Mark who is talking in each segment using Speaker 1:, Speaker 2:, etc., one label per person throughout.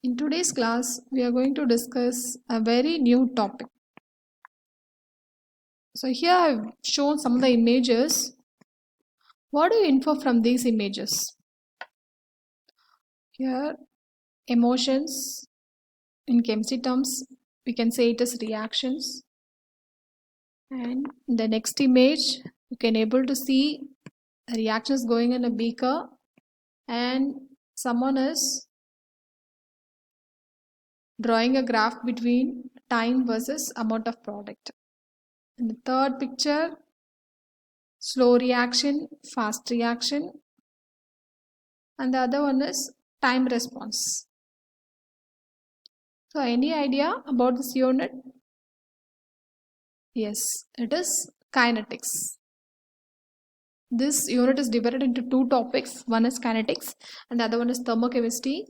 Speaker 1: In today's class, we are going to discuss a very new topic. So here I've shown some of the images. What do you infer from these images? Here, emotions, in chemistry terms, we can say it as reactions. And in the next image, you can able to see reactions going in a beaker and someone is drawing a graph between time versus amount of product. In the third picture, slow reaction, fast reaction, and the other one is time response. So any idea about this unit? Yes, it is kinetics. This unit is divided into two topics. One is kinetics and the other one is thermochemistry.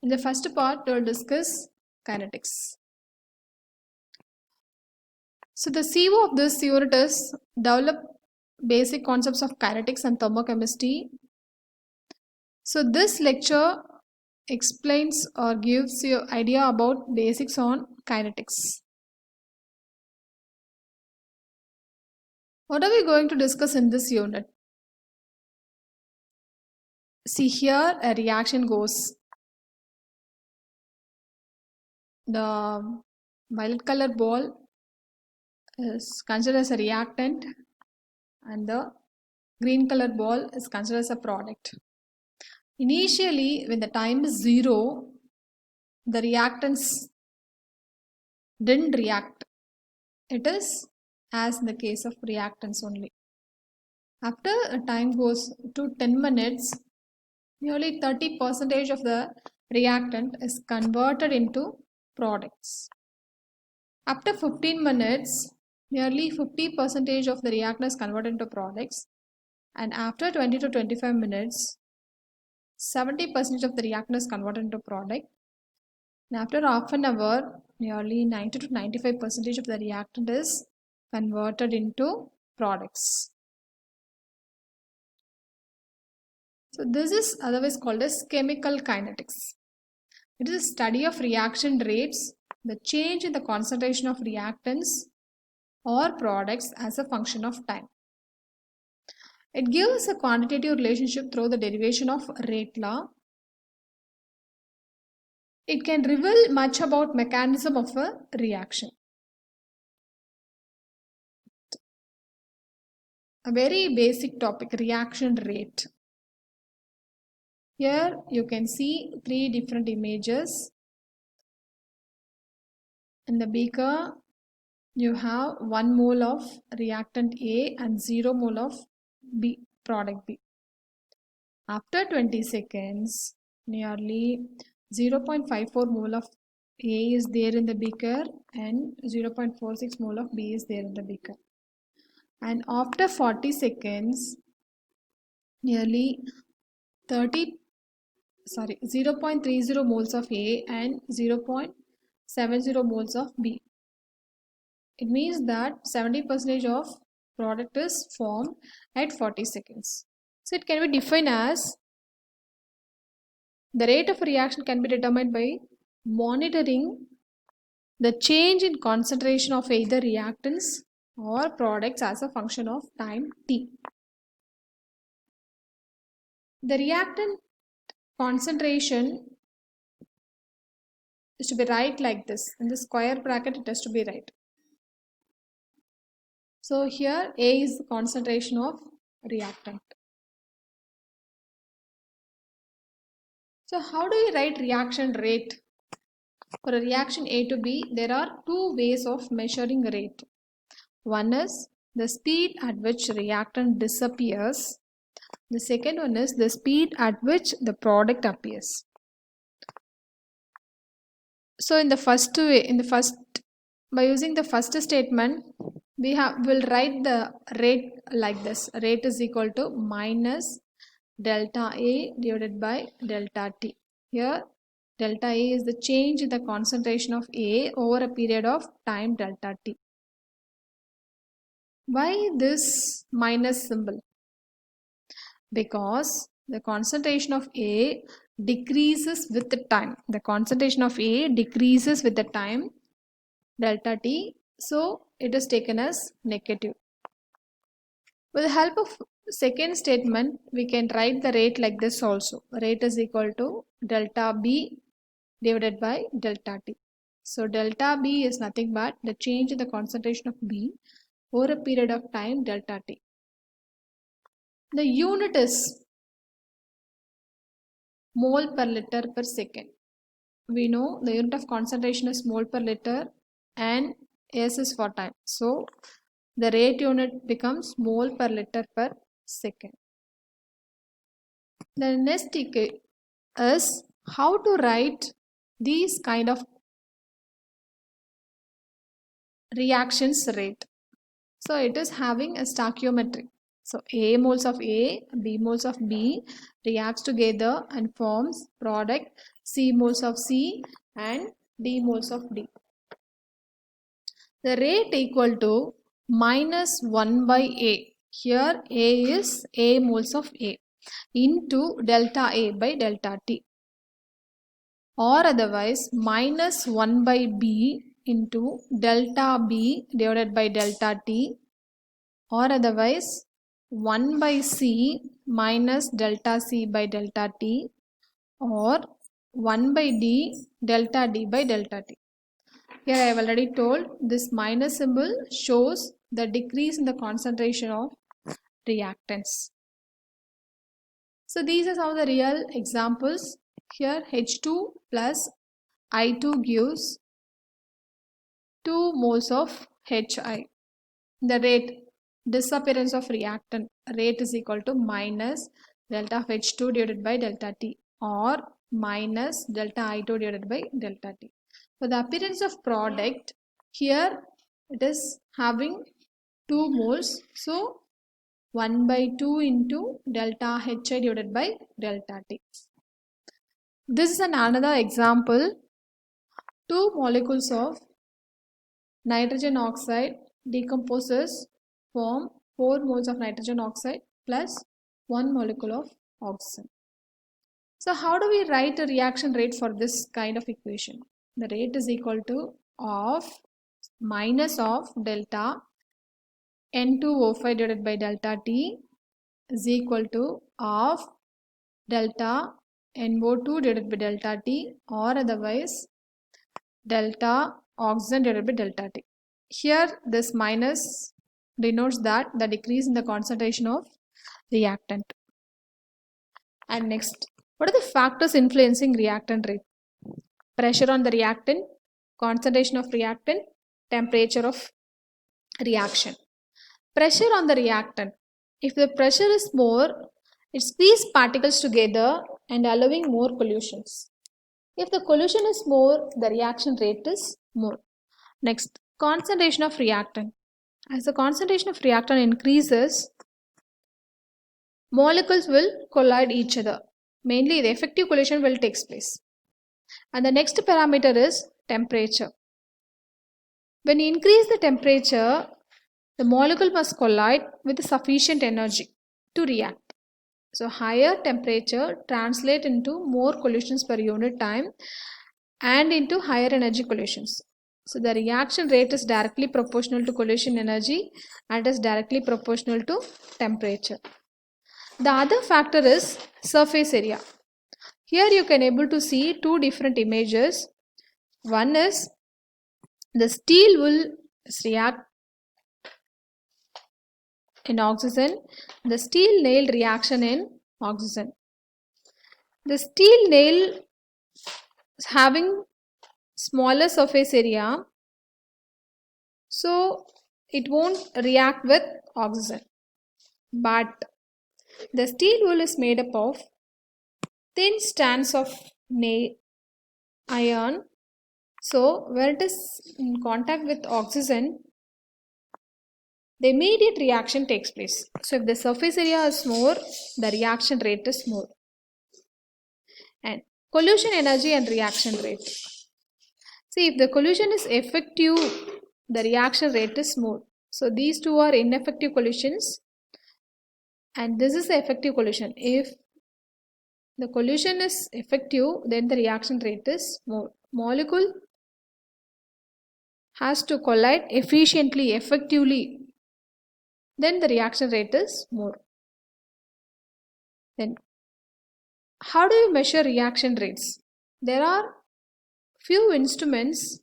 Speaker 1: In the first part, we will discuss kinetics. So the CO of this unit is develop basic concepts of kinetics and thermochemistry. So this lecture explains or gives you idea about basics on kinetics. What are we going to discuss in this unit? See here a reaction goes. The violet color ball is considered as a reactant and the green color ball is considered as a product. Initially, when the time is 0, the reactants didn't react. It is as in the case of reactants only. After a time goes to 10 minutes, nearly 30% of the reactant is converted into products. After 15 minutes, nearly 50% of the reactant is converted into products. And after 20 to 25 minutes, 70% of the reactant is converted into product. And after half an hour, nearly 90 to 95% of the reactant is converted into products. So this is otherwise called as chemical kinetics. It is a study of reaction rates, the change in the concentration of reactants or products as a function of time. It gives a quantitative relationship through the derivation of rate law. It can reveal much about mechanism of a reaction. A very basic topic, reaction rate. Here you can see three different images. In the beaker, you have 1 mole of reactant A and 0 mole of B, product B. After 20 seconds, nearly 0.54 mole of A is there in the beaker and 0.46 mole of B is there in the beaker. And after 40 seconds, nearly 0.30 moles of A and 0.70 moles of B. It means that 70% of product is formed at 40 seconds. So it can be defined as the rate of reaction can be determined by monitoring the change in concentration of either reactants or products as a function of time t. The reactant concentration is to be right like this. In the square bracket, it has to be right. So here A is the concentration of reactant. So how do you write reaction rate? For a reaction A to B, there are two ways of measuring rate. One is the speed at which reactant disappears. The second one is the speed at which the product appears. So by using the first statement, we'll write the rate like this. Rate is equal to minus delta A divided by delta T. Here delta A is the change in the concentration of A over a period of time delta T. Why this minus symbol? Because The concentration of A decreases with the time. The concentration of A decreases with the time delta T. So it is taken as negative. With the help of second statement, we can write the rate like this also. Rate is equal to delta B divided by delta T. So delta B is nothing but the change in the concentration of B over a period of time delta T. The unit is mole per liter per second. We know the unit of concentration is mole per liter and S is for time. So the rate unit becomes mole per liter per second. The next is how to write these kind of reactions rate. So it is having a stoichiometry. So A moles of A, B moles of B reacts together and forms product C moles of C and D moles of D. The rate equal to minus 1 by A. Here A is A moles of A into delta A by delta T, or otherwise minus 1 by B into delta B divided by delta T, or otherwise 1 by C minus delta C by delta T, or 1 by D delta D by delta T. Here I have already told this minus symbol shows the decrease in the concentration of reactants. So these are some of the real examples. Here H2 plus I2 gives 2 moles of HI. The rate disappearance of reactant rate is equal to minus delta of H2 divided by delta T, or minus delta I2 divided by delta T. For the appearance of product, here it is having 2 moles. So 1 by 2 into delta HI divided by delta T. This is another example. 2 molecules of nitrogen oxide decomposes, form 4 moles of nitrogen oxide plus 1 molecule of oxygen. So how do we write a reaction rate for this kind of equation? The rate is equal to of minus of delta N2O5 divided by delta T is equal to of delta NO2 divided by delta T, or otherwise delta oxygen divided by delta T. Here this minus denotes that the decrease in the concentration of reactant. And next, what are the factors influencing reactant rate? Pressure on the reactant, concentration of reactant, temperature of reaction. Pressure on the reactant. If the pressure is more, it squeezes particles together and allowing more collisions. If the collision is more, the reaction rate is more. Next, concentration of reactant. As the concentration of reactant increases, molecules will collide each other. Mainly the effective collision will take place. And the next parameter is temperature. When you increase the temperature, the molecule must collide with sufficient energy to react. So higher temperature translate into more collisions per unit time and into higher energy collisions. So the reaction rate is directly proportional to collision energy and is directly proportional to temperature. The other factor is surface area. Here you can able to see two different images. One is the steel will react in oxygen, the steel nail reaction in oxygen. The steel nail is having smaller surface area, so it won't react with oxygen. But the steel wool is made up of thin strands of iron. So when it is in contact with oxygen, the immediate reaction takes place. So if the surface area is more, the reaction rate is more. And collision energy and reaction rate. See, if the collision is effective, the reaction rate is more. So these two are ineffective collisions and this is the effective collision. If the collision is effective, then the reaction rate is more. Molecule has to collide efficiently, effectively, then the reaction rate is more. Then how do you measure reaction rates? There are few instruments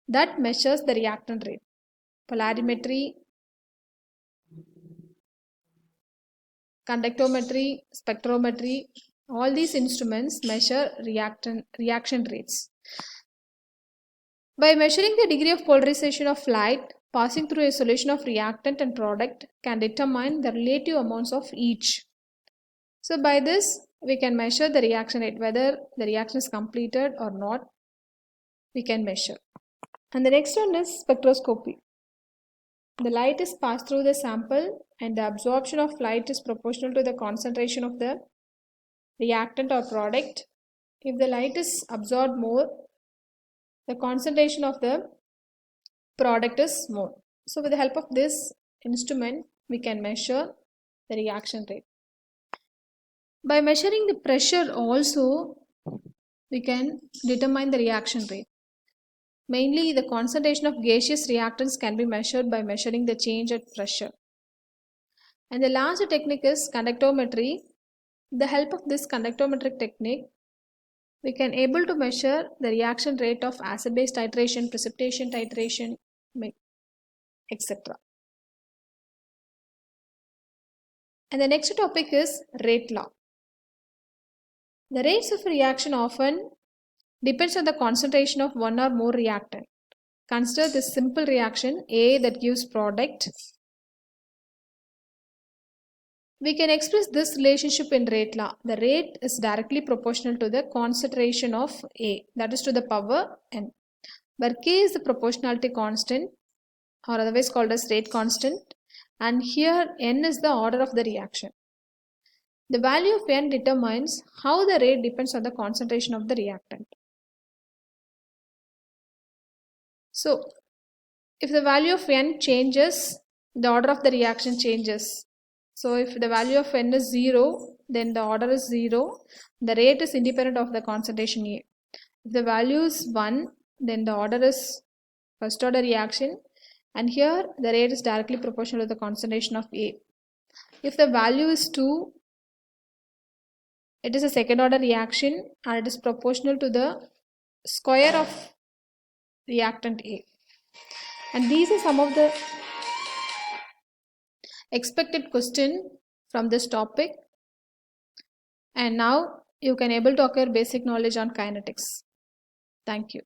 Speaker 1: that measures the reaction rate. Polarimetry, conductometry, spectrometry, all these instruments measure reaction rates. By measuring the degree of polarization of light passing through a solution of reactant and product can determine the relative amounts of each. So by this we can measure the reaction rate, whether the reaction is completed or not, we can measure. And the next one is spectroscopy. The light is passed through the sample and the absorption of light is proportional to the concentration of the reactant or product. If the light is absorbed more, the concentration of the product is more. So with the help of this instrument, we can measure the reaction rate. By measuring the pressure also, we can determine the reaction rate. Mainly, the concentration of gaseous reactants can be measured by measuring the change at pressure. And the last technique is conductometry. With the help of this conductometric technique, we can able to measure the reaction rate of acid-base titration, precipitation titration, etc. And the next topic is rate law. The rates of reaction often depends on the concentration of one or more reactant. Consider this simple reaction A that gives product. We can express this relationship in rate law. The rate is directly proportional to the concentration of A, that is to the power n, where K is the proportionality constant or otherwise called as rate constant, and here n is the order of the reaction. The value of n determines how the rate depends on the concentration of the reactant. So, if the value of n changes, the order of the reaction changes. So, if the value of n is 0, then the order is 0. The rate is independent of the concentration A. If the value is 1, then the order is first order reaction, and here the rate is directly proportional to the concentration of A. If the value is 2, it is a second order reaction and it is proportional to the square of reactant A. And these are some of the expected question from this topic. And now you can able to acquire basic knowledge on kinetics. Thank you.